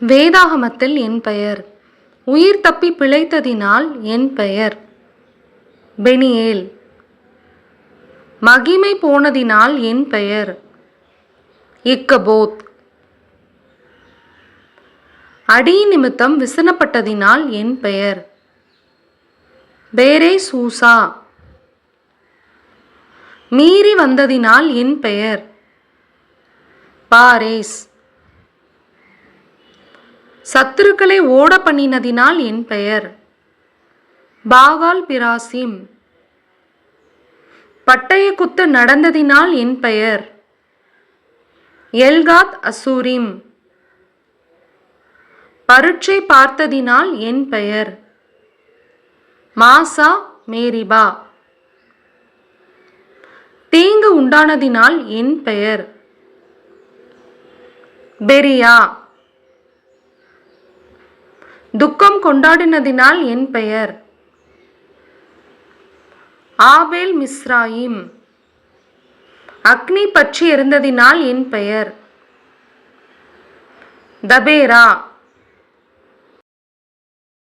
வேதாகமத்தில் என் பெயர். உயிர் தப்பி பிழைத்ததினால் என் பெயர். பெனியேல். மகிமை போனதினால் என் பெயர். இக்கபோத். அடி நிமித்தம் விசனப்பட்டதினால் என் பெயர். பேரே சூசா. மீறி வந்ததினால் என் பெயர். பாரேஸ். சத்துருக்களை ஓட பண்ணினதினால் என் பெயர். பாகால் பிராசிம். பட்டய குத்து நடந்ததினால் என் பெயர். எல்காத் அசூரிம். பரீட்சை பார்த்ததினால் என் பெயர். மாசா மேரிபா. தீங்கு உண்டானதினால் என் பெயர். பெரியா. துக்கம் கொண்டாடினதினால் என் பெயர். ஆபேல் மிஸ்ராயிம். அக்னி பற்றி எரிந்ததினால் என் பெயர். தபேரா.